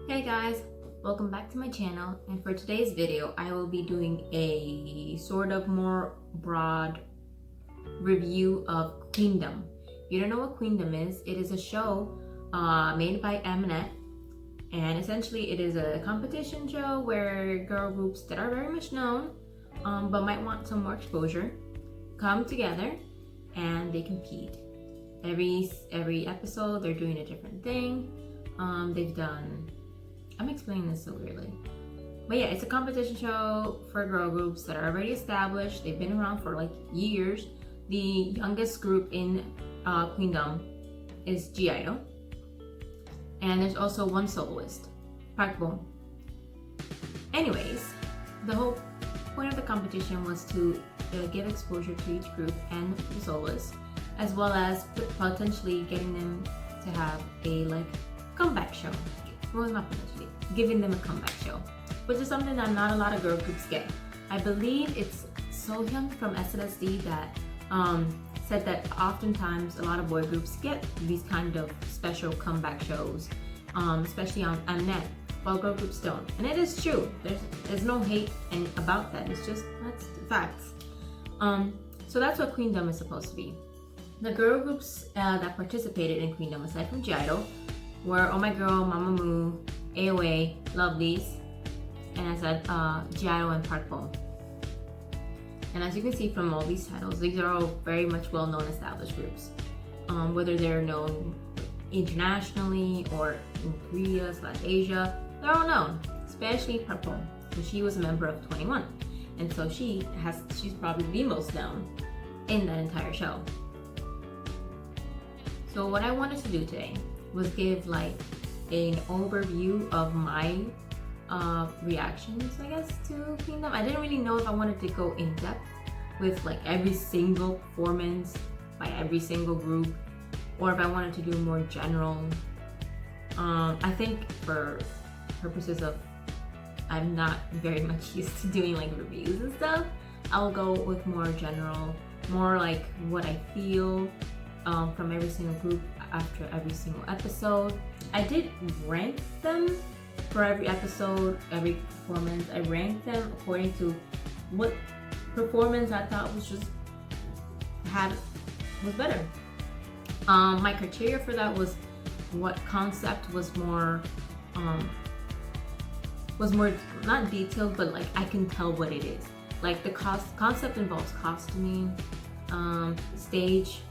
Hey guys, welcome back to my channel, and for today's video I will be doing a sort of more broad review of Queendom. If you don't know what Queendom is, it is a show made by Mnet, and essentially it is a competition show where girl groups that are very much known but might want some more exposure come together and they compete. Every episode they're doing a different thing. I'm explaining this so weirdly. But yeah, it's a competition show for girl groups that are already established. They've been around for like years. The youngest group in Queendom is G-Idol. And there's also one soloist, Park Bom. Anyways, the whole point of the competition was to give exposure to each group and the soloist, as well as potentially getting them to have a comeback show. Well, not potentially, giving them a comeback show, which is something that not a lot of girl groups get. I believe it's Sohyun from SNSD that said that oftentimes a lot of boy groups get these kind of special comeback shows, especially on Mnet, while girl groups don't. And it is true. There's no hate about that. It's just that's the facts. So that's what Queendom is supposed to be. The girl groups that participated in Queendom, aside from G-Idol, were Oh My Girl, Mamamoo, AOA, Lovelies, and I said G-Idol and Park Bom. And as you can see from all these titles, these are all very much well-known established groups. Whether they're known internationally or in Korea/Asia, they're all known, especially Park Bom. So she was a member of 21, and so she's probably the most known in that entire show. So what I wanted to do today was give an overview of my reactions, I guess, to Queendom. I didn't really know if I wanted to go in depth with every single performance by every single group, or if I wanted to do more general. I think for purposes of I'm not very much used to doing reviews and stuff, I'll go with more general, more like what I feel from every single group after every single episode. I did rank them for every episode, every performance. I ranked them according to what performance I thought was better. My criteria for that was what concept was more not detailed, but I can tell what it is. The concept involves costuming, stage,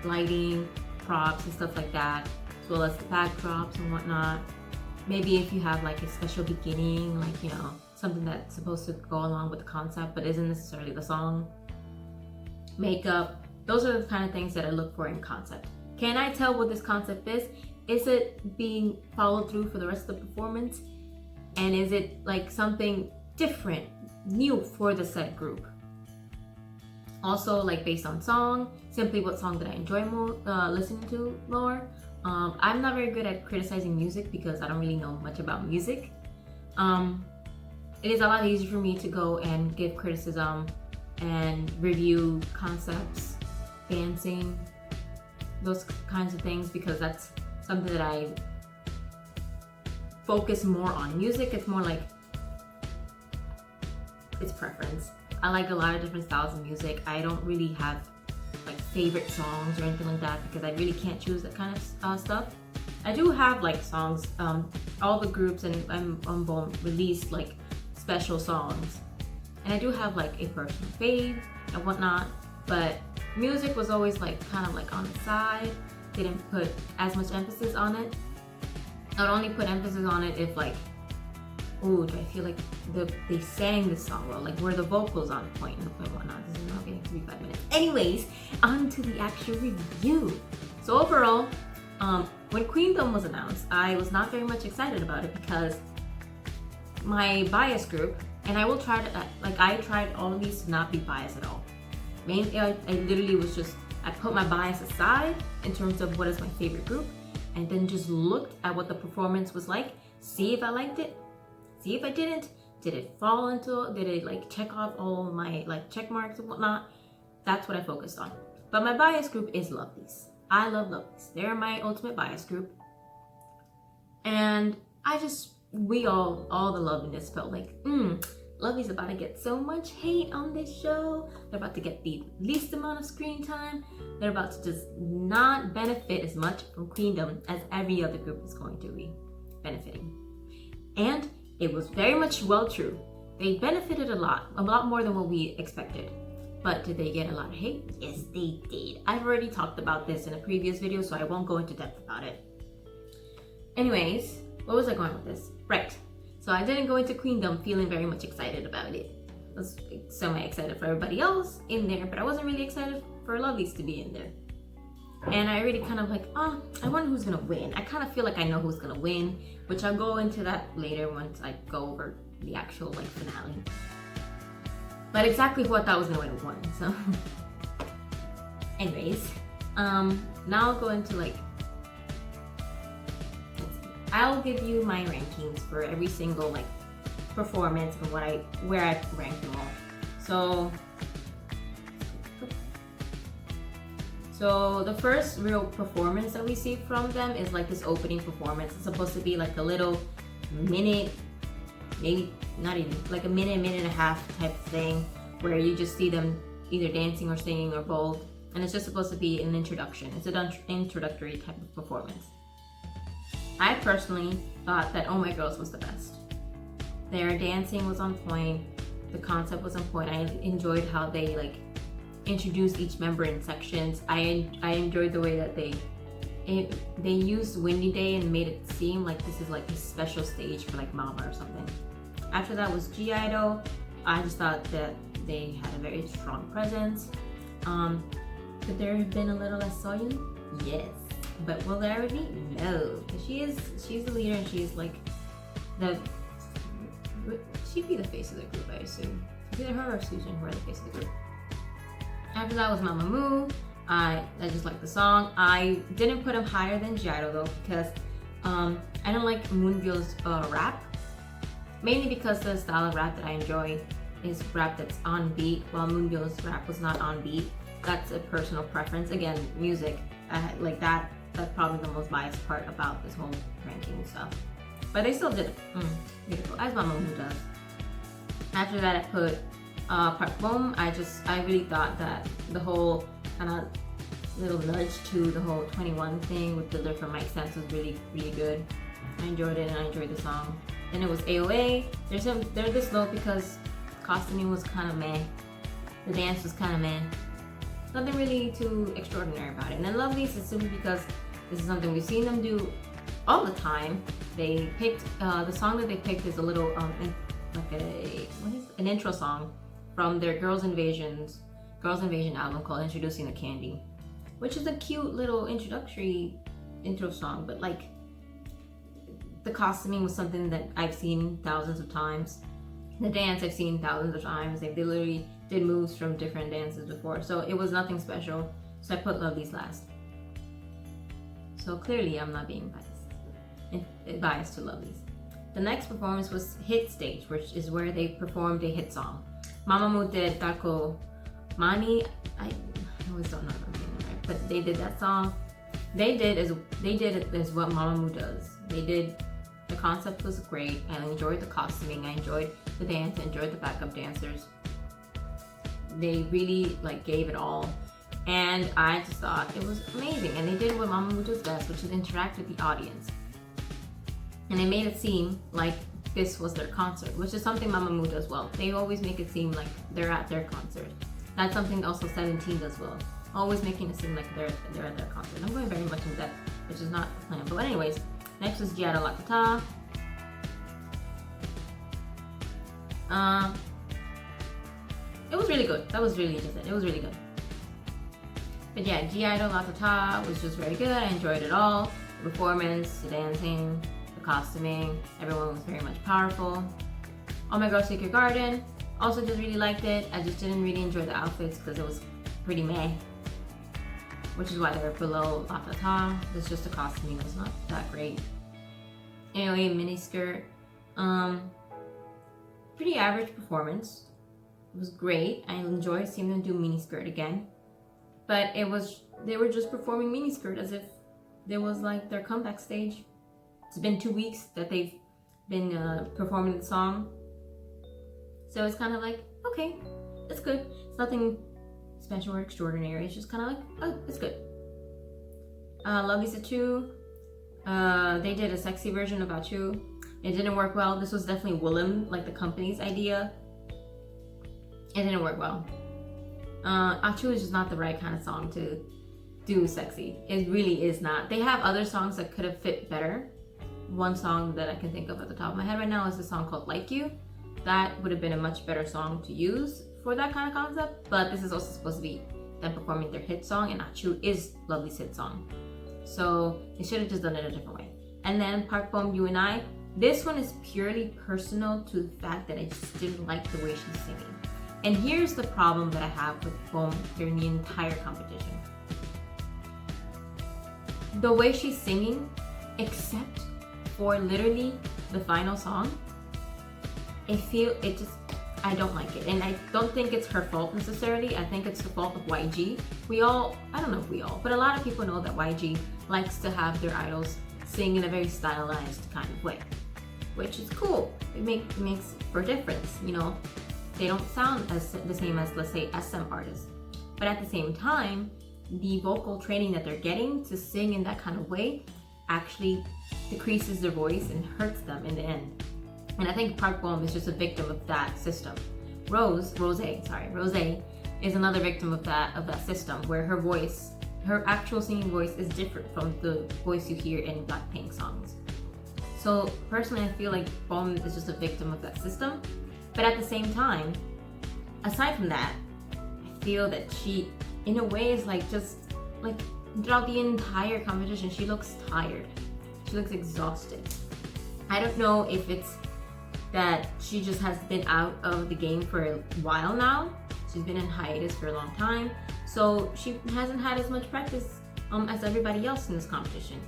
lighting, props and stuff like that, as well as the backdrops and whatnot. Maybe if you have a special beginning, something that's supposed to go along with the concept but isn't necessarily the song. Makeup, those are the kind of things that I look for in concept. Can I tell what this concept is? Is it being followed through for the rest of the performance? And is it something different, new for the said group? Also, based on song, simply what song did I enjoy more listening to more. I'm not very good at criticizing music because I don't really know much about music. It is a lot easier for me to go and give criticism and review concepts, dancing, those kinds of things, because that's something that I focus more on. Music, it's more it's preference. I like a lot of different styles of music. I don't really have favorite songs or anything like that because I really can't choose that kind of stuff. I do have songs. All the groups and Bom released special songs, and I do have a personal fave and whatnot. But music was always kind of on the side. Didn't put as much emphasis on it. I would only put emphasis on it if oh, do I feel they sang this song well? Were the vocals on point and whatnot? This is not getting to be 5 minutes. Anyways, on to the actual review. So overall, when Queendom was announced, I was not very much excited about it because my bias group, and I will try to, I tried all of these to not be biased at all. Mainly, I literally I put my bias aside in terms of what is my favorite group, and then just looked at what the performance was like, see if I liked it, see if I didn't. Did it fall into, did it check off all of my check marks and whatnot? That's what I focused on. But my bias group is Lovelies. I love Lovelies. They're my ultimate bias group. And we all the loveliness felt like, Lovely's about to get so much hate on this show. They're about to get the least amount of screen time. They're about to just not benefit as much from Queendom as every other group is going to be benefiting. And it was very much well true. They benefited a lot more than what we expected. But did they get a lot of hate? Yes, they did. I've already talked about this in a previous video, so I won't go into depth about it. Anyways, what was I going with this? Right. So I didn't go into Queendom feeling very much excited about it. I was semi-excited for everybody else in there, but I wasn't really excited for Lovelies to be in there. And I really kind of like, I wonder who's gonna win. I kind of feel like I know who's gonna win, which I'll go into that later once I go over the actual like finale. But exactly who I thought was gonna win won. So, anyways, now I'll go into like. I'll give you my rankings for every single like performance and where I rank them all. So the first real performance that we see from them is like this opening performance. It's supposed to be like a little minute, maybe not even, like a minute and a half type of thing where you just see them either dancing or singing or both. And it's just supposed to be an introduction. It's an introductory type of performance. I personally thought that Oh My Girls was the best. Their dancing was on point. The concept was on point. I enjoyed how they like introduced each member in sections. I enjoyed the way that they used Windy Day and made it seem like this is like a special stage for like Mama or something. After that was G-Idol. I just thought that they had a very strong presence. Could there have been a little less Soyeon? Yes. But will there ever be? No. She's the leader and she's like she'd be the face of the group, I assume. Either her or Susan who are the face of the group. After that was Mamamoo. I just like the song. I didn't put him higher than G-Idol though because I don't like Moonbyul's rap. Mainly because the style of rap that I enjoy is rap that's on beat, while Moonbyul's rap was not on beat. That's a personal preference. Again, music, like that. That's probably the most biased part about this whole ranking stuff. But they still did it. Beautiful, as Mamamoo does. After that, I put Park Bom. I really thought that the whole kind of little nudge to the whole 21 thing with the different mic stands was really, really good. I enjoyed it and I enjoyed the song. Then it was AOA. They're this low because costuming was kind of meh. The dance was kind of meh. Nothing really too extraordinary about it. And I love these simply because this is something we've seen them do all the time. They picked the song that they picked is a little an intro song from their Girls Invasion album called Introducing the Candy, which is a cute little introductory intro song. But like the costuming was something that I've seen thousands of times. The dance I've seen thousands of times. They literally did moves from different dances before, so it was nothing special. So I put Lovely's last. So clearly I'm not being biased to Lovely's. The next performance was Hit Stage, which is where they performed a hit song. Mamamoo did Tako Mani. I always don't know if I'm saying it right, but they did that song. They did it as what Mamamoo does. The concept was great. I enjoyed the costuming. I enjoyed the dance. I enjoyed the backup dancers. They really like gave it all, and I just thought it was amazing. And they did what Mamamoo does best, which is interact with the audience. And they made it seem like this was their concert, which is something Mamamoo does well. They always make it seem like they're at their concert. That's something also 17 does well. Always making it seem like they're at their concert. I'm going very much in depth, which is not the plan. But anyways, next was G-Idol Lakata. It was really good. That was really just it. It was really good. But yeah, G-Idol Lakata was just very good. I enjoyed it all. The performance, the dancing, the costuming. Everyone was very much powerful. Oh My Girl Secret Garden. Also just really liked it. I just didn't really enjoy the outfits because it was pretty meh. Which is why they were below Lakata. It's just the costuming was not that great. Anyway, miniskirt. Pretty average performance. It was great. I enjoyed seeing them do miniskirt again. But they were just performing miniskirt as if it was like their comeback stage. It's been 2 weeks that they've been performing the song. So it's kind of like, okay, it's good. It's nothing special or extraordinary. It's just kind of like, oh, it's good. Love Lisa 2. They did a sexy version of Achu. It didn't work well. This was definitely Willem, like the company's idea. It didn't work well. Achu is just not the right kind of song to do sexy. It really is not. They have other songs that could have fit better. One song that I can think of at the top of my head right now is a song called Like You. That would have been a much better song to use for that kind of concept, but this is also supposed to be them performing their hit song, and Achu is Lovely's hit song. So they should have just done it a different way. And then Park Bom, You and I. This one is purely personal to the fact that I just didn't like the way she's singing. And here's the problem that I have with Bom during the entire competition. The way she's singing, except for literally the final song, I don't like it. And I don't think it's her fault necessarily. I think it's the fault of YG. I don't know if we all, but a lot of people know that YG likes to have their idols sing in a very stylized kind of way, which is cool. It makes for difference, you know. They don't sound the same as, let's say, SM artists. But at the same time, the vocal training that they're getting to sing in that kind of way actually decreases their voice and hurts them in the end. And I think Park Bom is just a victim of that system. Rose is another victim of that system, where her actual singing voice is different from the voice you hear in Blackpink songs. So personally, I feel like Bom is just a victim of that system. But at the same time, aside from that, I feel that she, in a way, is just throughout the entire competition, she looks tired. She looks exhausted. I don't know if it's that she just has been out of the game for a while now. She's been in hiatus for a long time, so she hasn't had as much practice as everybody else in this competition.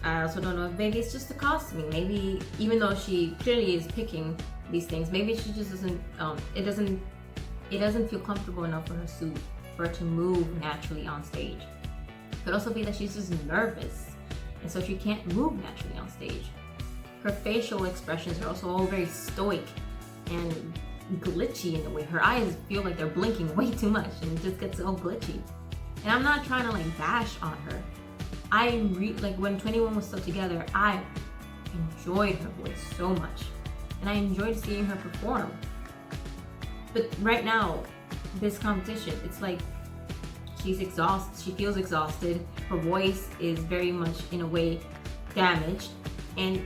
I also don't know if maybe it's just the costuming. Maybe even though she clearly is picking these things, maybe she just doesn't. It doesn't feel comfortable enough for her to move naturally on stage. It could also be that she's just nervous, and so she can't move naturally on stage. Her facial expressions are also all very stoic and glitchy in a way. Her eyes feel like they're blinking way too much, and it just gets all glitchy. And I'm not trying to bash on her. When 21 was still together, I enjoyed her voice so much, and I enjoyed seeing her perform. But right now, this competition, it's like she's exhausted. She feels exhausted. Her voice is very much, in a way, damaged, and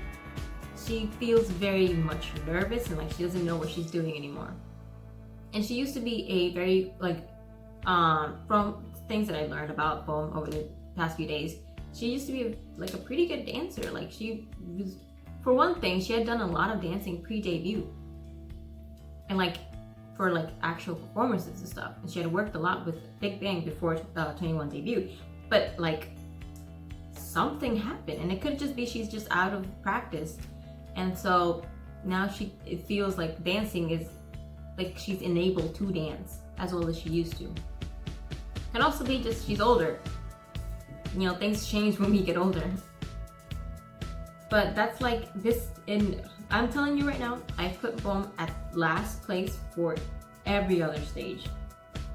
she feels very much nervous and like she doesn't know what she's doing anymore. And she used to be a very from things that I learned about Bom over the past few days, she used to be a pretty good dancer. Like, she was, for one thing, she had done a lot of dancing pre-debut, and for actual performances and stuff. And she had worked a lot with Big Bang before 21 debut. But something happened, and it could just be she's just out of practice. And so now it feels like dancing is she's enabled to dance as well as she used to. Could also be just she's older. You know, things change when we get older. But that's this, and I'm telling you right now, I put Bom at last place for every other stage.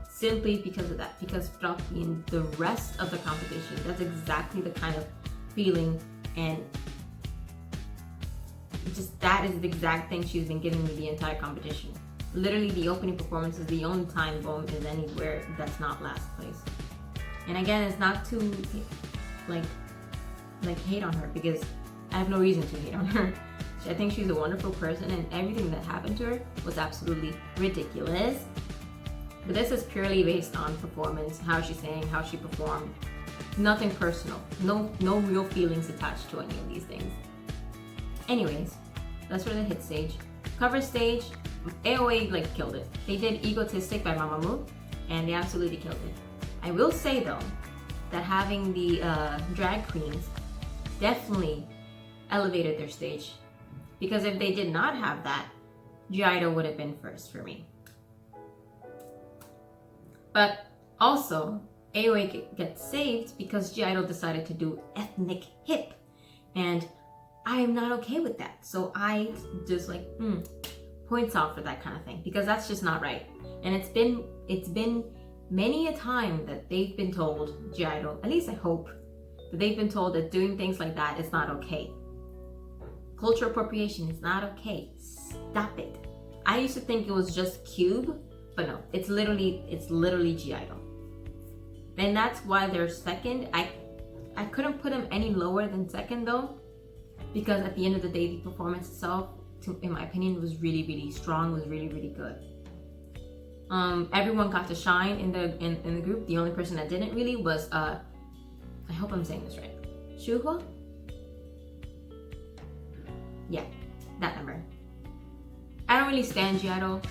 Simply because of that. Because throughout the rest of the competition, that's exactly the kind of feeling, and just that is the exact thing she's been giving me the entire competition. Literally, the opening performance is the only time Bom is anywhere that's not last place. And again, it's not to hate on her, because I have no reason to hate on her. I think she's a wonderful person, and everything that happened to her was absolutely ridiculous. But this is purely based on performance, how she sang, how she performed. Nothing personal. No real feelings attached to any of these things. Anyways, that's for the hit stage. Cover stage, AOA killed it. They did Egotistic by Mamamoo, and they absolutely killed it. I will say though, that having the drag queens definitely elevated their stage. Because if they did not have that, G-Idol would have been first for me. But also, AOA gets saved because G-Idol decided to do ethnic hip. And I am not okay with that. So I just like points out for that kind of thing, because that's just not right. And it's been many a time that they've been told, G-Idol, at least I hope, that they've been told that doing things like that is not okay. Culture appropriation is not okay. Stop it. I used to think it was just Cube, but no, it's literally G-Idol. And that's why they're second. I couldn't put them any lower than second though, because at the end of the day, the performance itself, in my opinion, was really, really strong, was really, really good. Everyone got to shine in the group. The only person that didn't really was I hope I'm saying this right, Shuhwa? Yeah, that member. I don't really stand G-Idol,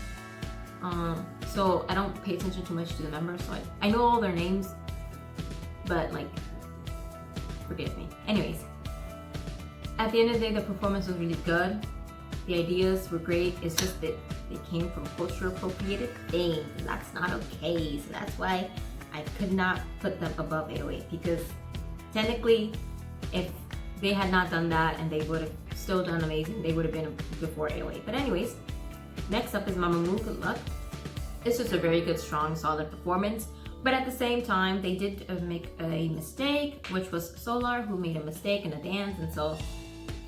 so I don't pay attention too much to the members. So I know all their names, but like, forgive me. Anyways, at the end of the day, the performance was really good. The ideas were great. It's just that they came from culture appropriated things, and that's not okay. So that's why I could not put them above 808, because technically, if they had not done that and they would have still done amazing, they would have been before 808. But anyways, next up is Mamamoo, Good Luck. It's just a very good, strong, solid performance. But at the same time, they did make a mistake, which was Solar, who made a mistake in a dance, and so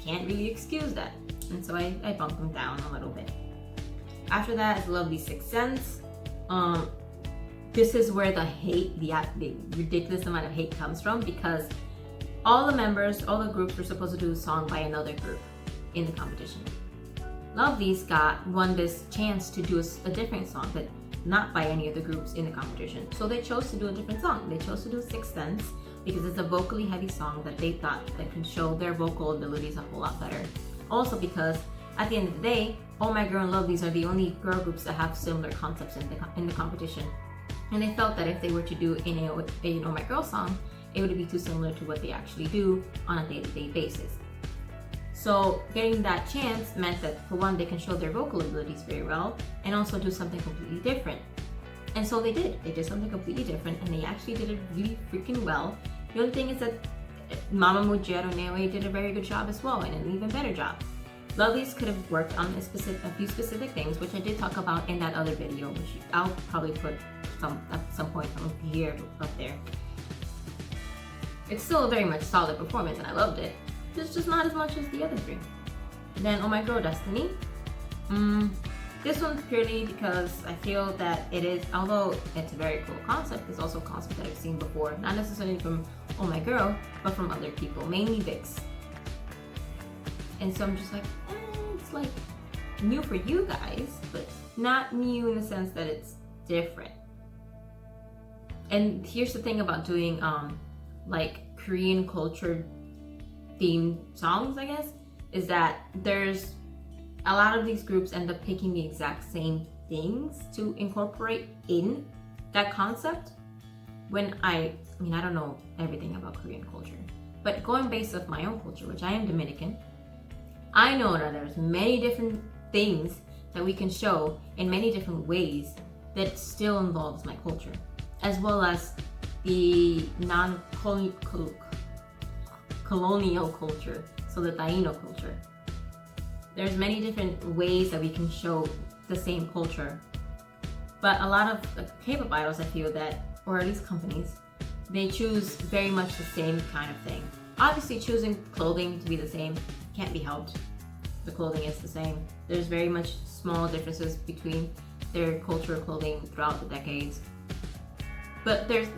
can't really excuse that. And so I bumped them down a little bit. After that is Lovely Sixth Sense. This is where the hate, the ridiculous amount of hate comes from, because all the members, all the groups were supposed to do a song by another group in the competition. Lovely's won this chance to do a different song, but not by any of the groups in the competition. So they chose to do a different song. They chose to do Sixth Sense because it's a vocally heavy song that they thought that can show their vocal abilities a whole lot better. Also because at the end of the day, Oh My Girl and Lovely's are the only girl groups that have similar concepts in the competition. And they felt that if they were to do an Oh My Girl song, it would be too similar to what they actually do on a day-to-day basis. So getting that chance meant that, for one, they can show their vocal abilities very well and also do something completely different. And so they did. They did something completely different, and they actually did it really freaking well. The only thing is that Mamamoo, G-Idol, and 808 did a very good job as well, and an even better job. Lovely's could have worked on a few specific things, which I did talk about in that other video, which I'll probably put at some point from here up there. It's still a very much solid performance, and I loved it. It's just not as much as the other three. Then Oh My Girl, Destiny. This one's purely because I feel that it is, although it's a very cool concept, it's also a concept that I've seen before, not necessarily from Oh My Girl, but from other people, mainly VIX. And so I'm just like, it's like new for you guys, but not new in the sense that it's different. And here's the thing about doing like Korean culture themed songs, I guess, is that there's a lot of these groups end up picking the exact same things to incorporate in that concept. When I don't know everything about Korean culture, but going based off my own culture, which I am Dominican, I know that there's many different things that we can show in many different ways that still involves my culture, as well as the non-colonial culture, so the Taino culture. There's many different ways that we can show the same culture. But a lot of K-pop idols, I feel that, or at least companies, they choose very much the same kind of thing. Obviously, choosing clothing to be the same can't be helped. The clothing is the same. There's very much small differences between their cultural clothing throughout the decades. But there's,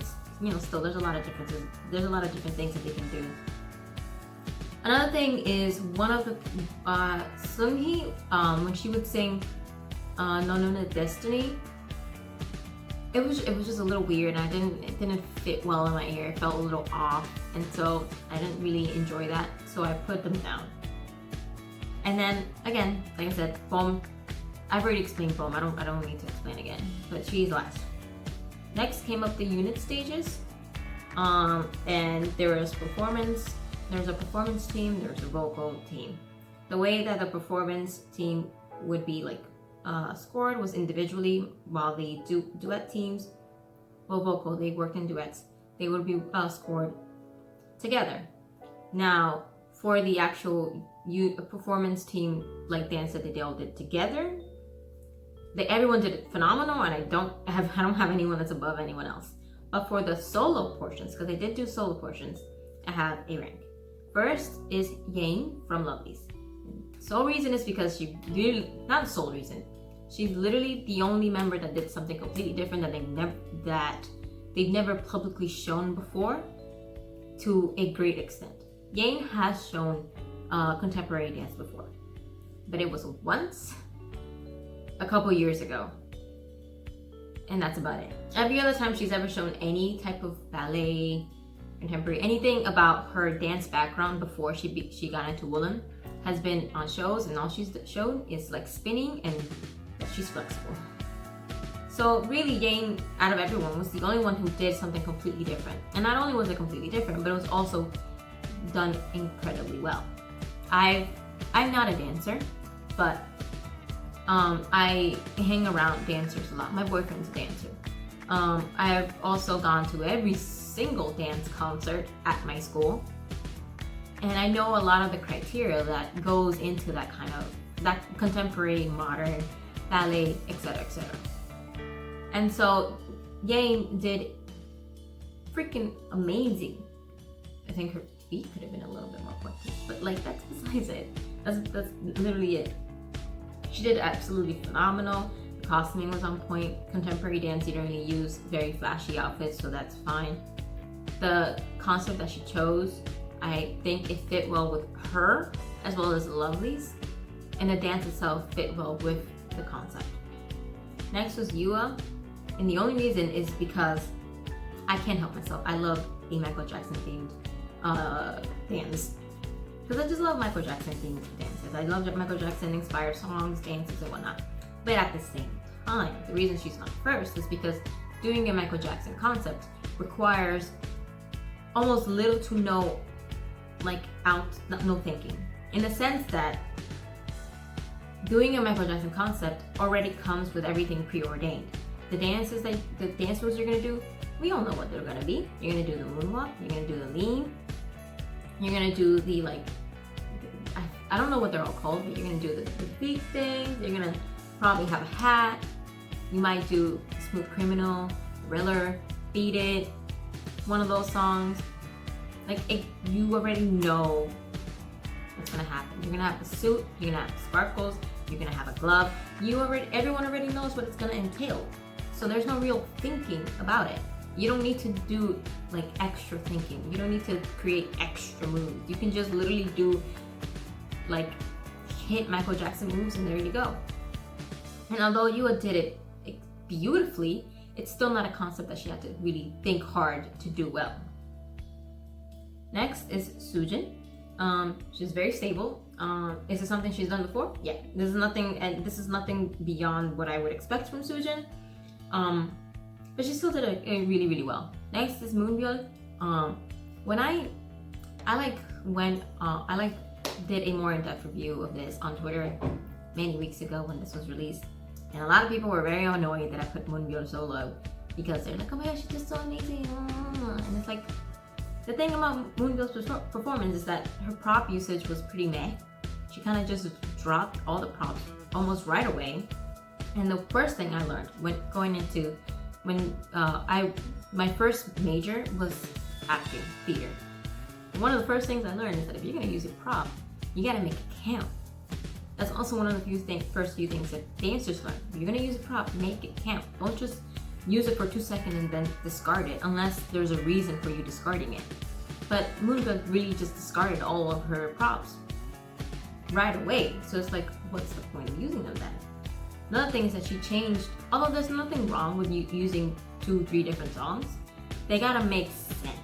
still there's a lot of differences. There's a lot of different things that they can do. Another thing is one of the Seunghee, when she would sing No No No Destiny, it was just a little weird, and it didn't fit well in my ear. It felt a little off, and so I didn't really enjoy that. So I put them down. And then again, like I said, Boom. I've already explained Boom. I don't need to explain again. But she's last. Next came up the unit stages, and there was performance. There's a performance team. There's a vocal team. The way that the performance team would be scored was individually, while the duet teams, vocal, they worked in duets. They would be scored together. Now, for the actual performance team like dance that they all did together, everyone did it phenomenal, and I don't have anyone that's above anyone else. But for the solo portions, because they did do solo portions, I have a rank. First is Yang from Lovelyz. Sole reason is because she really, not the sole reason, she's literally the only member that did something completely different that they've never publicly shown before to a great extent. Yang has shown contemporary dance before, but it was once a couple years ago, and that's about it. Every other time she's ever shown any type of ballet, contemporary, anything about her dance background before she got into Woollim has been on shows, and all she's shown is like spinning and she's flexible. So really, Yang, out of everyone, was the only one who did something completely different. And not only was it completely different, but it was also done incredibly well. I'm not a dancer, but I hang around dancers a lot. My boyfriend's a dancer. I've also gone to every single dance concert at my school, and I know a lot of the criteria that goes into that contemporary, modern ballet, etc., etc. And so Yang did freaking amazing. I think her feet could have been a little bit more pointed, but like that's besides it. That's literally it. She did absolutely phenomenal. The costuming was on point. Contemporary dance, you don't really use very flashy outfits, so that's fine. The concept that she chose, I think it fit well with her as well as Lovelyz, and the dance itself fit well with the concept. Next was Yua, and the only reason is because I can't help myself. I love a Michael Jackson themed dance, because I just love Michael Jackson themed dances. I love Michael Jackson inspired songs, dances, and whatnot. But at the same time, the reason she's not first is because doing a Michael Jackson concept requires almost little to no no thinking, in the sense that doing a Michael Jackson concept already comes with everything preordained. The dance moves you're gonna do, we all know what they're gonna be. You're gonna do the moonwalk, you're gonna do the lean, you're gonna do the I don't know what they're all called, but you're gonna do the feet things, you're gonna probably have a hat, you might do Smooth Criminal, Thriller, Beat It, one of those songs. You already know what's gonna happen. You're gonna have a suit, you're gonna have sparkles, you're gonna have a glove. Everyone already knows what it's gonna entail. So there's no real thinking about it. You don't need to do extra thinking. You don't need to create extra moves. You can just literally do hit Michael Jackson moves, and there you go. And although Yua did it beautifully, it's still not a concept that she had to really think hard to do well. Next is Soojin. She's very stable. Is this something she's done before? Yeah. This is nothing beyond what I would expect from Soojin. But she still did it really, really well. Next is Moonbyul. When I did a more in-depth review of this on Twitter many weeks ago when this was released, and a lot of people were very annoyed that I put Moonbyul so low, because they're like, oh my gosh, she's just so amazing. And it's like, the thing about Moonbyul's performance is that her prop usage was pretty meh. She kind of just dropped all the props almost right away. And the first thing I learned my first major was acting, theater. One of the first things I learned is that if you're gonna use a prop, you gotta make it count. That's also one of the first few things that dancers learn. If you're gonna use a prop, make it count. Don't just use it for 2 seconds and then discard it, unless there's a reason for you discarding it. But Moonbyul really just discarded all of her props right away. So it's like, what's the point of using them then? Another thing is that she changed, although there's nothing wrong with you using 2-3 different songs, they gotta make sense.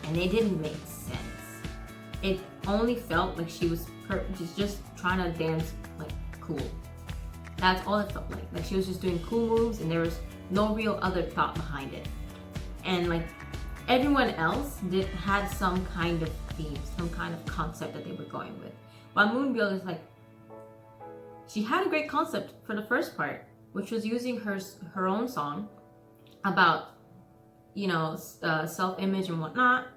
And they didn't make sense. It only felt like she's just trying to dance cool. That's all it felt like. She was just doing cool moves, and there was no real other thought behind it. And everyone else had some kind of theme, some kind of concept that they were going with. While Moonbyul is she had a great concept for the first part, which was using her own song about self-image and whatnot,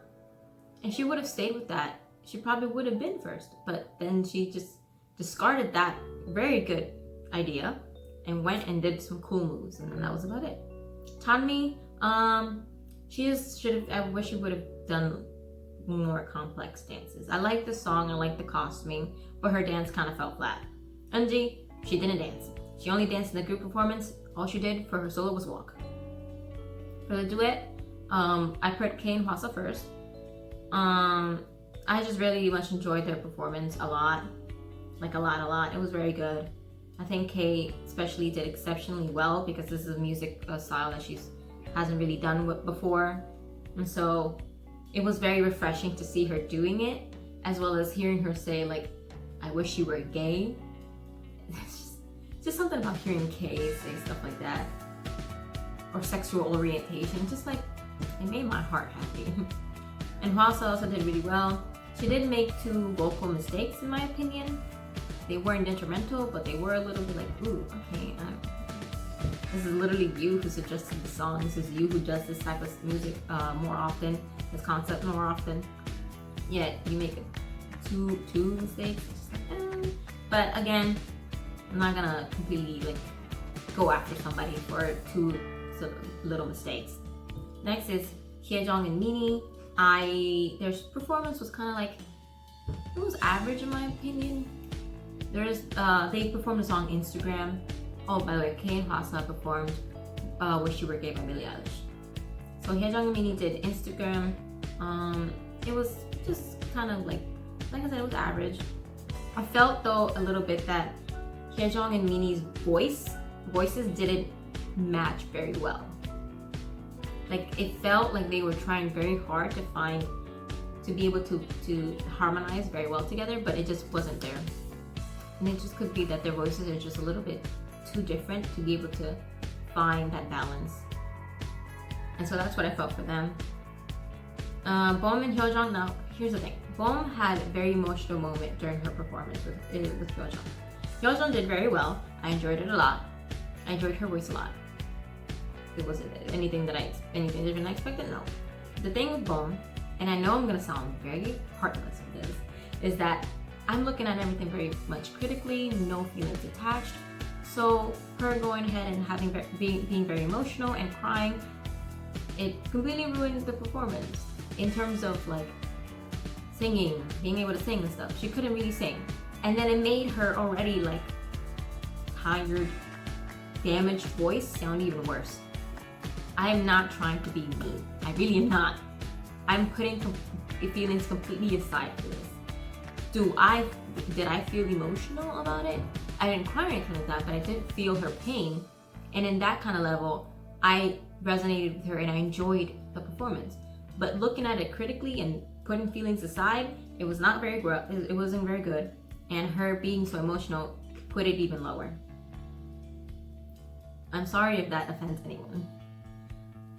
and she would have stayed with that. she probably would have been first. But then she just discarded that very good idea and went and did some cool moves, and then that was about it. Tanmi, she just should have. I wish she would have done more complex dances. I like the song, I like the costuming, but her dance kind of fell flat. Eunji, she didn't dance. She only danced in the group performance. All she did for her solo was walk. For the duet, I put Kay and Hwasa first. I just really much enjoyed their performance a lot. Like a lot. It was very good. I think Kay especially did exceptionally well because this is a music style that she hasn't really done before. And so it was very refreshing to see her doing it, as well as hearing her say like, I wish you were gay. Just something about hearing Kay say stuff like that. Or sexual orientation, just like, it made my heart happy. And Hwasa also did really well. She did make 2 vocal mistakes in my opinion. They weren't detrimental, but they were a little bit like, ooh, okay, this is literally you who suggested the song. This is you who does this type of music more often, this concept more often. Yet you make two mistakes. It's just like, But again, I'm not gonna completely like go after somebody for 2 little mistakes. Next is Hyejong and Minnie. Their performance was kind of like, it was average in my opinion. They performed a song Instagram. Oh, by the way, Kay and Hwasa performed Wish You Were Gay by Billie Eilish. So Hyejong and Minnie did Instagram. It was just kind of like I said, it was average. I felt though a little bit that Hyejong and Minnie's voices didn't match very well. Like it felt like they were trying very hard to be able to harmonize very well together, but it just wasn't there. And it just could be that their voices are just a little bit too different to be able to find that balance. And so that's what I felt for them. Bom and Hyejong, now here's the thing. Bom had a very emotional moment during her performance with Hyejong. Hyejong did very well. I enjoyed it a lot. I enjoyed her voice a lot. It wasn't anything different than I expected, no. The thing with Bom, and I know I'm gonna sound very heartless with this, is that I'm looking at everything very much critically, no feelings attached. So her going ahead and being very emotional and crying, it completely ruined the performance in terms of like singing, being able to sing and stuff. She couldn't really sing. And then it made her already like tired, damaged voice sound even worse. I am not trying to be mean. I really am not. I'm putting feelings completely aside for this. Did I feel emotional about it? I didn't cry or anything like that, but I did feel her pain. And in that kind of level, I resonated with her and I enjoyed the performance. But looking at it critically and putting feelings aside, it was not very it wasn't very good. And her being so emotional put it even lower. I'm sorry if that offends anyone.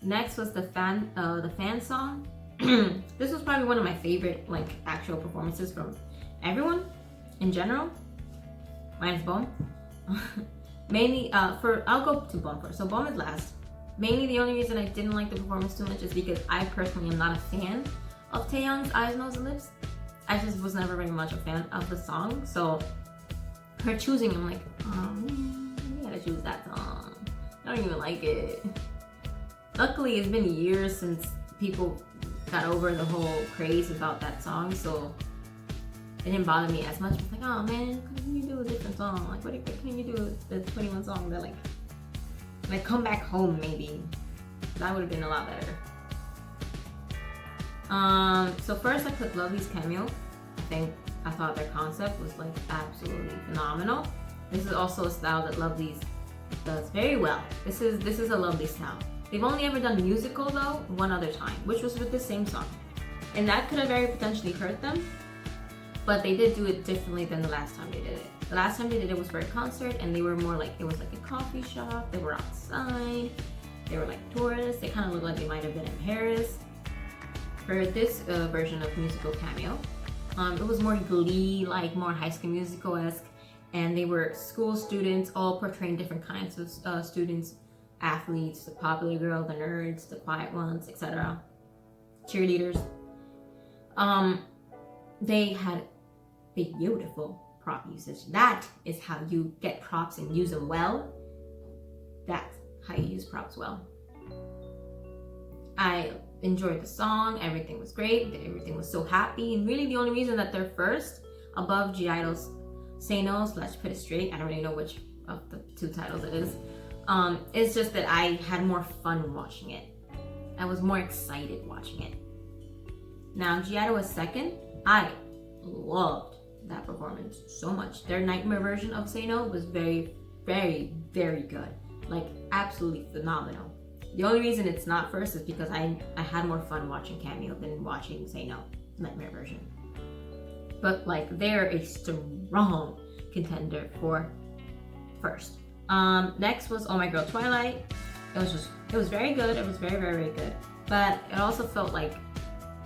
Next was the fan song. This was probably one of my favorite like actual performances from everyone in general. Minus Bom. Mainly I'll go to Bom first. So Bom is last. Mainly the only reason I didn't like the performance too much is because I personally am not a fan of Taeyeon's Eyes, Nose, and Lips. I just was never very much a fan of the song. So her choosing, I'm like, oh man, you gotta choose that song. I don't even like it. Luckily, it's been years since people got over the whole craze about that song, so it didn't bother me as much. I was like, oh man, can you do a different song? Like, what can you do with the 21 song that like Come Back Home maybe? That would have been a lot better. So first I put Lovely's cameo. I thought their concept was like absolutely phenomenal. This is also a style that Lovely's does very well. This is a Lovely style. They've only ever done musical though one other time, which was with the same song. And that could have very potentially hurt them, but they did do it differently than the last time they did it. The last time they did it was for a concert and they were more like, it was like a coffee shop, they were outside, they were like tourists, they kind of looked like they might have been in Paris. For this version of musical cameo, it was more Glee, like more High School Musical-esque, and they were school students, all portraying different kinds of students, athletes, the popular girl, the nerds, the quiet ones, etc. Cheerleaders. they had beautiful prop usage. That is how you get props and use them well. That's how you use props well. I enjoyed the song. Everything was great. Everything was so happy. And really the only reason that they're first above G-Idol's Say No / Put It Straight, I don't really know which of the two titles it is. It's just that I had more fun watching it. I was more excited watching it. Now G-Idol was second. I loved that performance so much. Their Nightmare version of Say No was very, very, very good. Like absolutely phenomenal. The only reason it's not first is because I had more fun watching Cameo than watching Say No, Nightmare version. But like they're a strong contender for first. Next was Oh My Girl Twilight. It was very good. It was very, very, very good. But it also felt like,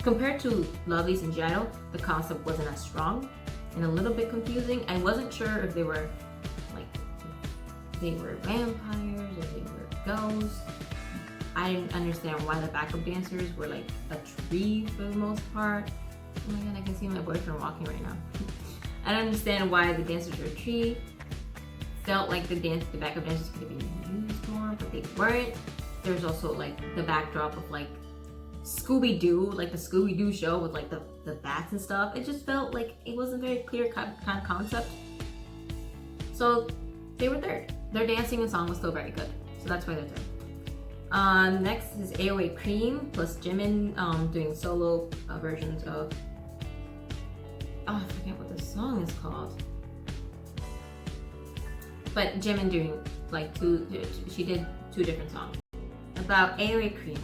compared to Lovelyz and G-Idol, the concept wasn't as strong and a little bit confusing. I wasn't sure if they were vampires, if they were ghosts. I didn't understand why the backup dancers were like a tree for the most part. Oh my god, I can see my boyfriend walking right now. I don't understand why the dancers were a tree. Felt like the backup dancers could have been used more, but they weren't. There's also like the backdrop of like Scooby-Doo, like the Scooby-Doo show with like the bats and stuff. It just felt like it wasn't very clear kind of concept. So they were third. Their dancing and song was still very good. So that's why they're third. Next is AOA Cream plus Jimin doing solo versions of, I forget what the song is called. But Jimin doing like she did two different songs. About AOA Cream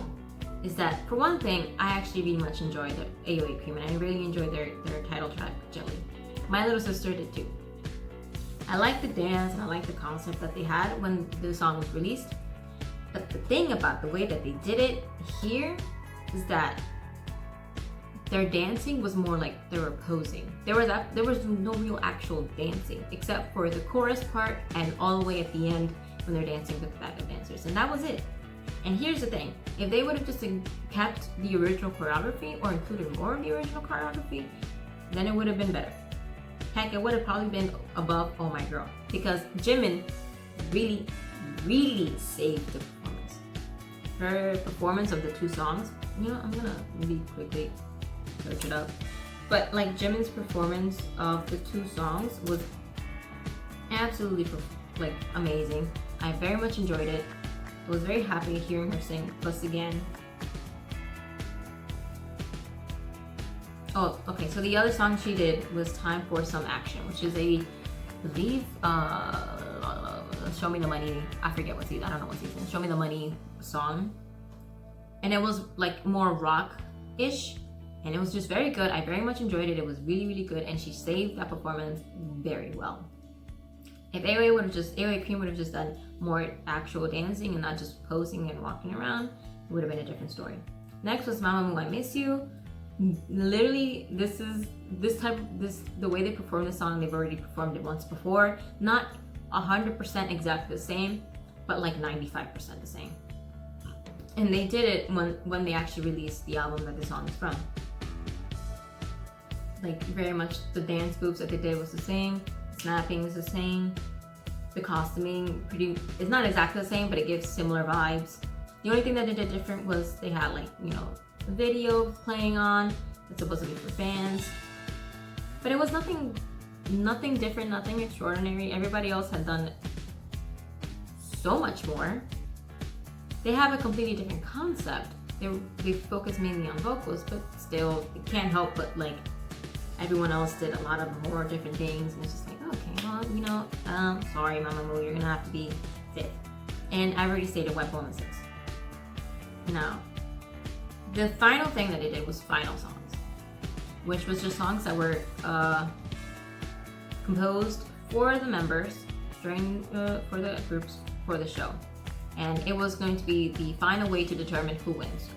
is that, for one thing, I actually really much enjoyed the AOA Cream and I really enjoyed their title track, Jelly. My little sister did too. I like the dance and I like the concept that they had when the song was released. But the thing about the way that they did it here is that their dancing was more like they were posing. There was no real actual dancing except for the chorus part and all the way at the end when they're dancing with the backup dancers, and that was it. And here's the thing: if they would have just kept the original choreography or included more of the original choreography, then it would have been better. Heck, it would have probably been above Oh My Girl, because Jimin really, really saved the performance. Her performance of the two songs, you know, I'm gonna really quickly search it up. But like Jimin's performance of the two songs was absolutely like amazing. I very much enjoyed it. I was very happy hearing her sing Plus Again. Oh, okay, so the other song she did was Time for Some Action, which is I believe, Show Me the Money, I forget what season, I don't know what season, Show Me the Money song. And it was like more rock-ish, and it was just very good. I very much enjoyed it. It was really, really good, and she saved that performance very well. If AOA Cream would have just done more actual dancing and not just posing and walking around, it would have been a different story. Next was Mamamoo, I Miss You. Literally, the way they perform the song, they've already performed it once before. Not 100% exactly the same, but like 95% the same. And they did it when they actually released the album that the song is from. Like very much the dance moves that they did was the same, snapping is the same, the costuming is not exactly the same, but it gives similar vibes. The only thing that they did different was they had like, you know, a video playing on that's supposed to be for fans. But it was nothing different, nothing extraordinary. Everybody else had done so much more. They have a completely different concept. They focus mainly on vocals, but still, it can't help but like everyone else did a lot of more different things, and it's just like, okay, well, you know, sorry, Mamamoo, you're gonna have to be fifth. And I already stated Wet Woman 6. Now, the final thing that they did was final songs, which was just songs that were composed for the members during for the groups for the show, and it was going to be the final way to determine who wins.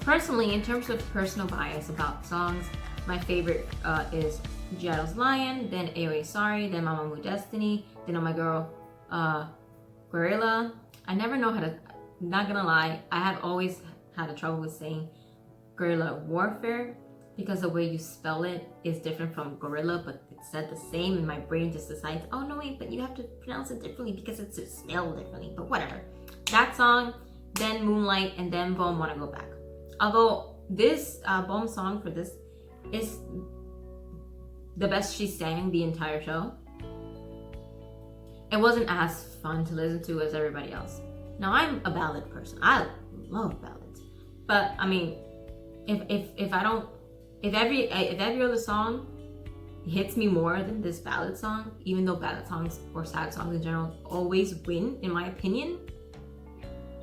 Personally, in terms of personal bias about songs, my favorite is G-Idol's Lion, then AOA Sorry, then Mamamoo Destiny, then Oh My Girl Guerrilla. I never know how to, not gonna lie, I have always had a trouble with saying Guerrilla Warfare. because the way you spell it is different from gorilla, but it's said the same, and my brain just decides, oh no wait, but you have to pronounce it differently because it's spelled differently, but whatever. That song, then Moonlight, and then Boom Wanna Go Back. Although this Boom song for this is the best she sang the entire show, it wasn't as fun to listen to as everybody else. Now I'm a ballad person. I love ballads. But I mean, if every other song hits me more than this ballad song, even though ballad songs or sad songs in general always win, in my opinion,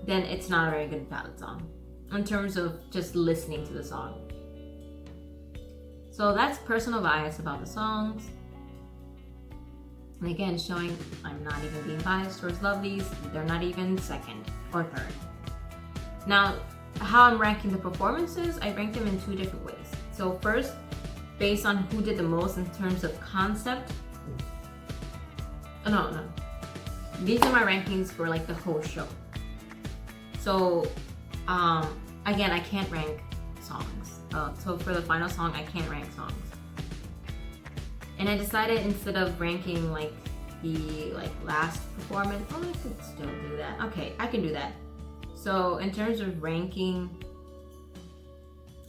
then it's not a very good ballad song in terms of just listening to the song. So that's personal bias about the songs. And again, showing I'm not even being biased towards Lovelies. They're not even second or third. Now, how I'm ranking the performances, I rank them in two different ways. So first, based on who did the most in terms of concept. No. These are my rankings for like the whole show. So, again, I can't rank songs. So for the final song, I can't rank songs. And I decided instead of ranking like the last performance, I could still do that. Okay, I can do that. So in terms of ranking,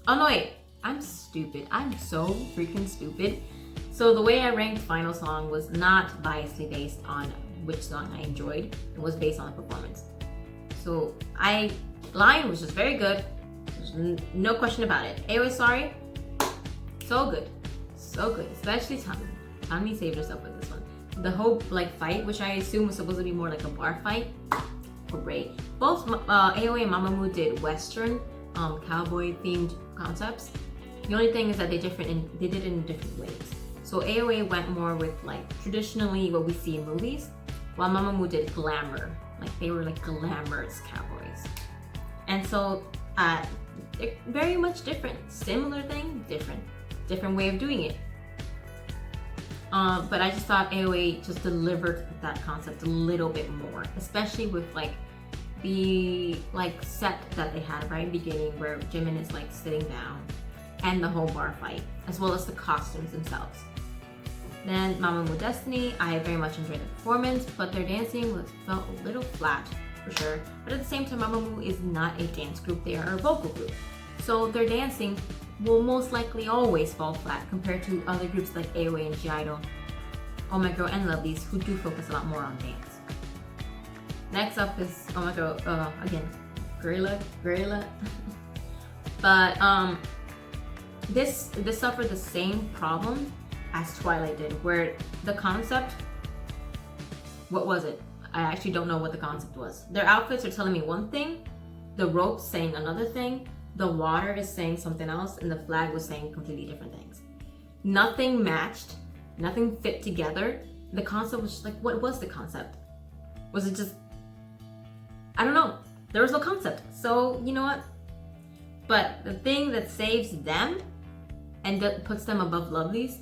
oh no wait, I'm stupid. I'm so freaking stupid. So the way I ranked final song was not biasly based on which song I enjoyed. It was based on the performance. So Lion was just very good. There's no question about it. AOA Sorry, so good. So good, especially Tommy. Tommy saved herself with this one. The whole fight, which I assume was supposed to be more like a bar fight, great. Both AOA and Mamamoo did Western, cowboy themed concepts. The only thing is that they did it in different ways. So AOA went more with traditionally what we see in movies, while Mamamoo did glamour. They were glamorous cowboys. And so they're very much different. Similar thing, different way of doing it. But I just thought AOA just delivered that concept a little bit more, especially with the set that they had right at the beginning where Jimin is sitting down, and the whole bar fight, as well as the costumes themselves. Then Mamamoo Destiny, I very much enjoyed the performance, but their dancing felt a little flat for sure. But at the same time, Mamamoo is not a dance group, they are a vocal group. So their dancing will most likely always fall flat compared to other groups like AOA and G-idol, Oh My Girl, and Lovelies, who do focus a lot more on dance. Next up is Oh My Girl, again, Gorilla. But this suffered the same problem as Twilight did, where the concept, what was it? I actually don't know what the concept was. Their outfits are telling me one thing, the rope's saying another thing, the water is saying something else, and the flag was saying completely different things. Nothing matched, nothing fit together. The concept was just what was the concept? Was it just, I don't know. There was no concept. So, you know what? But the thing that saves them and that puts them above Lovelies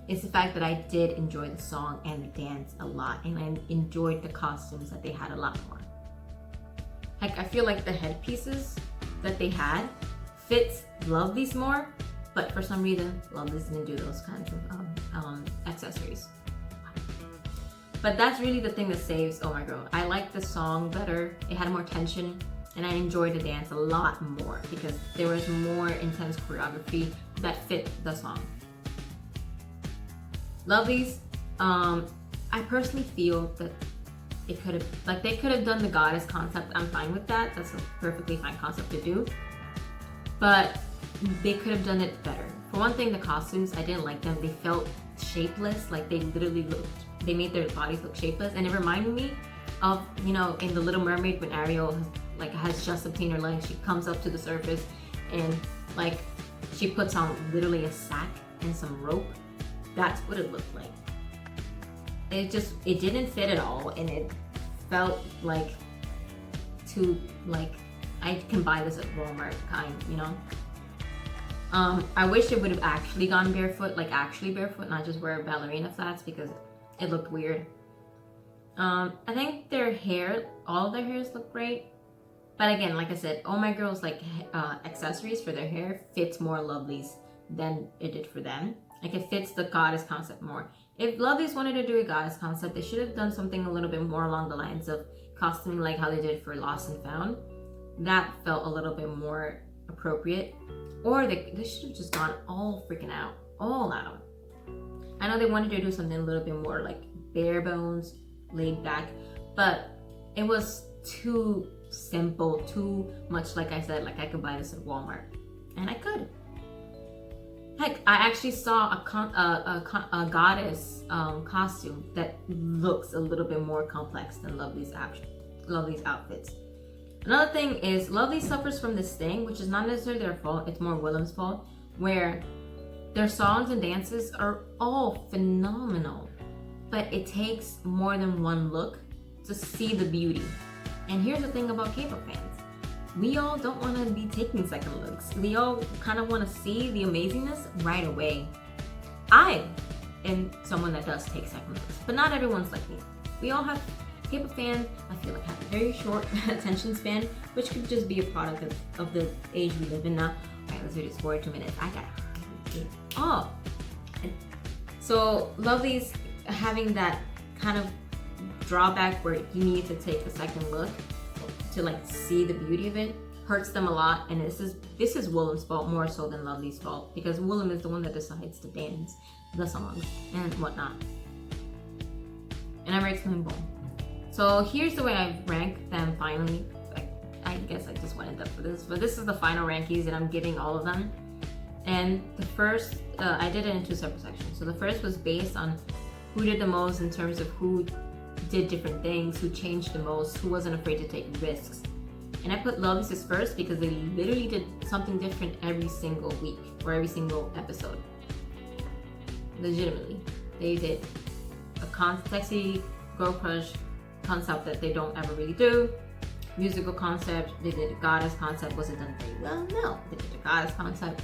is the fact that I did enjoy the song and the dance a lot, and I enjoyed the costumes that they had a lot more. I feel like the headpieces that they had fits Lovelies more, but for some reason Lovelies didn't do those kinds of accessories. But that's really the thing that saves Oh My Girl. I like the song better, it had more tension, and I enjoyed the dance a lot more because there was more intense choreography that fit the song. Lovelies, I personally feel that it could have, they could have done the goddess concept. I'm fine with that. That's a perfectly fine concept to do. But they could have done it better. For one thing, the costumes, I didn't like them. They felt shapeless. They literally they made their bodies look shapeless. And it reminded me of, in The Little Mermaid when Ariel has just obtained her legs. She comes up to the surface and she puts on literally a sack and some rope. That's what it looked like. It didn't fit at all, and it felt too I can buy this at Walmart kind, I wish it would have actually gone barefoot, actually barefoot, not just wear ballerina flats, because it looked weird. I think their hair, all of their hairs look great, but again, like I said, Oh My Girl's accessories for their hair fits more Lovelies than it did for them. Like, it fits the goddess concept more. If Lovelyz wanted to do a goddess concept, they should have done something a little bit more along the lines of costuming, like how they did for Lost and Found. That felt a little bit more appropriate. Or they should have just gone all freaking out, all out. I know they wanted to do something a little bit more like bare bones, laid back, but it was too simple, too much, like I said, like I could buy this at Walmart. And I could. Heck, I actually saw a goddess costume that looks a little bit more complex than Lovelyz outfits. Another thing is Lovelyz suffers from this thing, which is not necessarily their fault, it's more Willem's fault, where their songs and dances are all phenomenal, but it takes more than one look to see the beauty. And here's the thing about K-pop fans. We all don't want to be taking second looks. We all kind of want to see the amazingness right away. I am someone that does take second looks, but not everyone's like me. We all have, K-pop fans, I feel like, have a very short attention span, which could just be a product of the age we live in now. Alright, let's do this 42 minutes. I got it. Oh. So Lovelyz having that kind of drawback where you need to take a second look to like see the beauty of it hurts them a lot, and this is Willem's fault more so than Lovelyz's fault, because Willem is the one that decides to dance the songs and whatnot. And I ranked them both. So here's the way I rank them finally. I guess I just went in depth for this, but this is the final rankings and I'm giving all of them. And the first, I did it in two separate sections. So the first was based on who did the most in terms of who did different things, who changed the most, who wasn't afraid to take risks. And I put Lovelyz first because they literally did something different every single week or every single episode. Legitimately. They did a sexy girl crush concept that they don't ever really do. Musical concept, they did a goddess concept. Was it done very well? No. They did a goddess concept.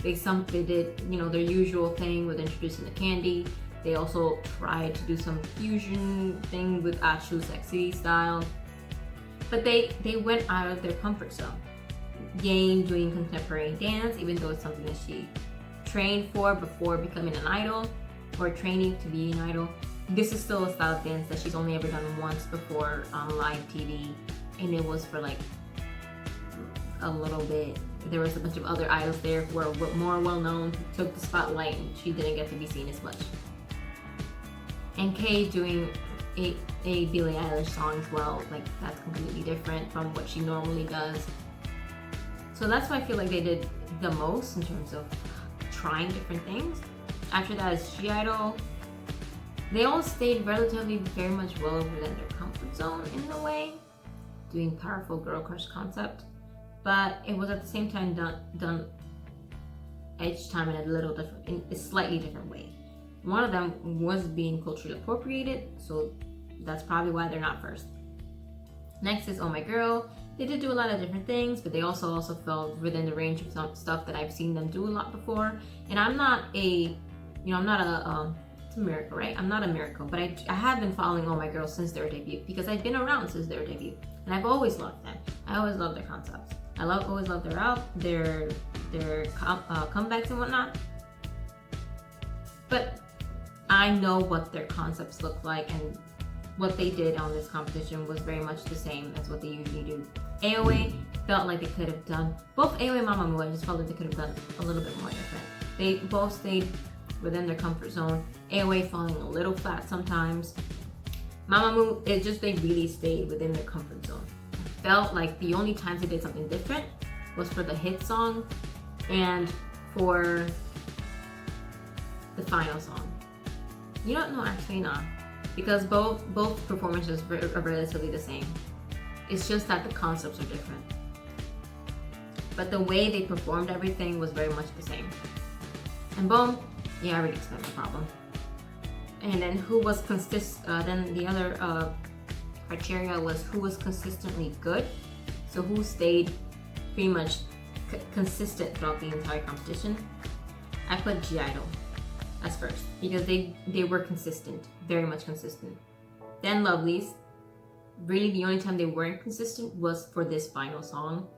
They did, their usual thing with introducing the candy. They also tried to do some fusion thing with Achu's sexy style. But they went out of their comfort zone. Yang doing contemporary dance, even though it's something that she trained for before becoming an idol or training to be an idol. This is still a style of dance that she's only ever done once before on live TV. And it was for like a little bit. There was a bunch of other idols there who were more well known, who took the spotlight, and she didn't get to be seen as much. And Kay doing a Billie Eilish song as well, like that's completely different from what she normally does. So that's why I feel like they did the most in terms of trying different things. After that is G-Idol. They all stayed relatively very much well within their comfort zone in a way, doing powerful girl crush concept, but it was at the same time done each time in a slightly different way. One of them was being culturally appropriated, so that's probably why they're not first. Next is Oh My Girl. They did do a lot of different things, but they also fell within the range of some stuff that I've seen them do a lot before. And I'm not it's a miracle, right? I'm not a miracle, but I have been following Oh My Girl since their debut, because I've been around since their debut, and I've always loved them. I always loved their concepts. Always loved their comebacks and whatnot. But I know what their concepts look like, and what they did on this competition was very much the same as what they usually do. AOA felt like they could have done, both AOA and Mamamoo, I just felt like they could have done a little bit more different. They both stayed within their comfort zone. AOA falling a little flat sometimes. Mamamoo, they really stayed within their comfort zone. Felt like the only times they did something different was for the hit song and for the final song. No, actually not, because both performances are relatively the same. It's just that the concepts are different. But the way they performed everything was very much the same. And boom, yeah, I already explained the problem. And then then the other criteria was who was consistently good. So who stayed pretty much consistent throughout the entire competition. I put G-Idol as first, because they were consistent, very much consistent. Then Lovelyz. Really the only time they weren't consistent was for this final song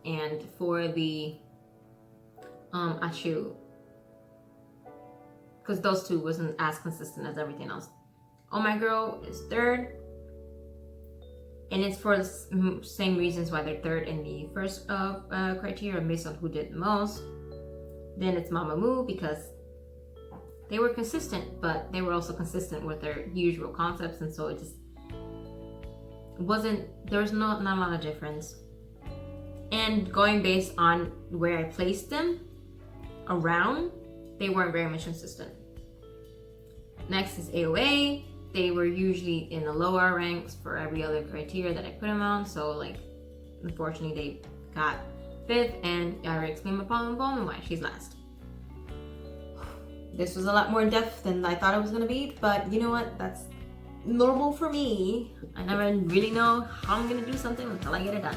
and for the Achu because those two wasn't as consistent as everything else. Oh My Girl is third, and it's for the same reasons why they're third in the first criteria based on who did the most. Then it's Mamamoo because they were consistent, but they were also consistent with their usual concepts, and so it just wasn't, there was not a lot of difference. And going based on where I placed them around, they weren't very much consistent. Next is AOA. They were usually in the lower ranks for every other criteria that I put them on, so like unfortunately they got fifth, and I already explained my problem and why she's last. This was a lot more in depth than I thought it was gonna be, but you know what? That's normal for me. I never really know how I'm gonna do something until I get it done.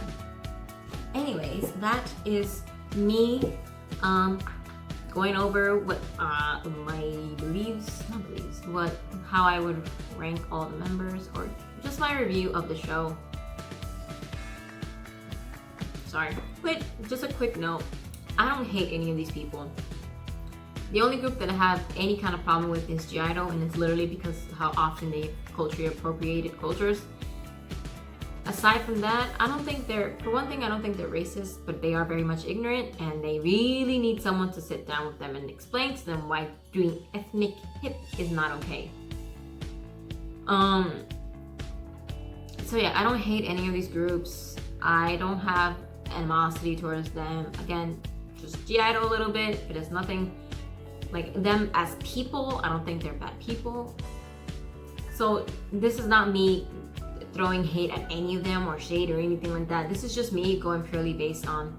Anyways, that is me going over what how I would rank all the members, or just my review of the show. Sorry, just a quick note. I don't hate any of these people. The only group that I have any kind of problem with is G-idol, and it's literally because how often they culturally appropriated cultures. Aside from that, I don't think they're racist, but they are very much ignorant, and they really need someone to sit down with them and explain to them why doing ethnic hip is not okay. So yeah, I don't hate any of these groups. I don't have animosity towards them. Again, just G-idol a little bit, but it's nothing like them as people. I don't think they're bad people. So this is not me throwing hate at any of them or shade or anything like that. This is just me going purely based on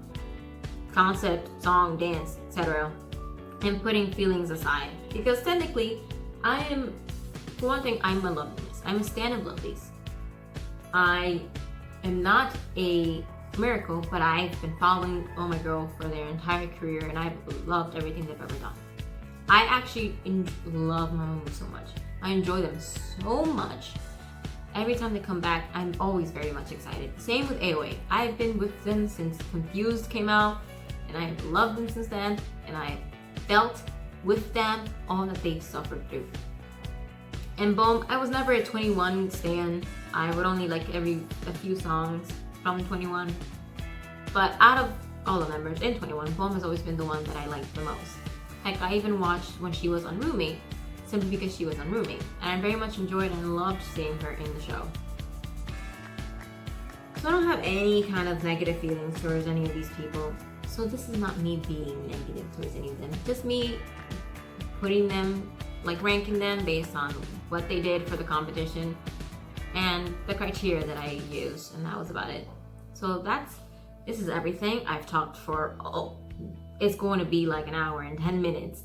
concept, song, dance, etc. and putting feelings aside. Because technically, for one thing, I'm a Lovelies. I'm a stan of Lovelies. I am not a miracle, but I've been following Oh My Girl for their entire career, and I've loved everything they've ever done. I actually love Mamamoo so much. I enjoy them so much. Every time they come back, I'm always very much excited. Same with AOA. I've been with them since Confused came out, and I've loved them since then, and I felt with them all that they suffered through. And boom, I was never a 21 stan. I would only like a few songs from 21. But out of all the members in 21, Boom has always been the one that I liked the most. Heck, I even watched when she was on Roommate, simply because she was on Roommate. And I very much enjoyed and loved seeing her in the show. So I don't have any kind of negative feelings towards any of these people. So this is not me being negative towards any of them. Just me putting them, like ranking them based on what they did for the competition and the criteria that I used, and that was about it. So this is everything. I've talked for, it's going to be like an hour and 10 minutes.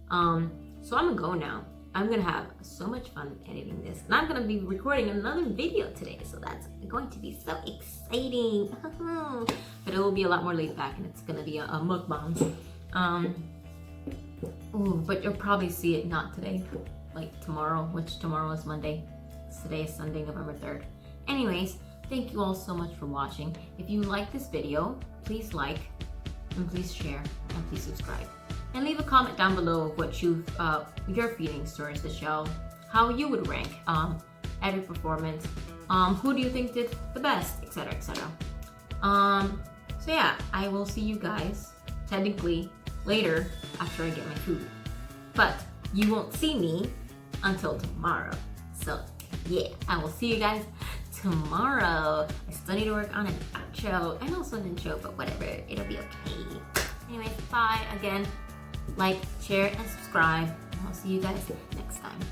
So I'm gonna go now. I'm gonna have so much fun editing this, and I'm gonna be recording another video today, so that's going to be so exciting. But it will be a lot more laid back, and it's gonna be a mukbang. But you'll probably see it not today, like tomorrow, which tomorrow is Monday. Today is Sunday, November 3rd. Anyways, thank you all so much for watching. If you like this video, please like, and please share, and please subscribe. And leave a comment down below of what your feelings towards the show, how you would rank every performance, who do you think did the best, etc, etc. So yeah, I will see you guys technically later after I get my food, but you won't see me until tomorrow. So yeah, I will see you guys tomorrow. I still need to work on an outro and also an intro, but whatever, it'll be okay. Anyways, bye again. Like, share, and subscribe. And I'll see you guys next time.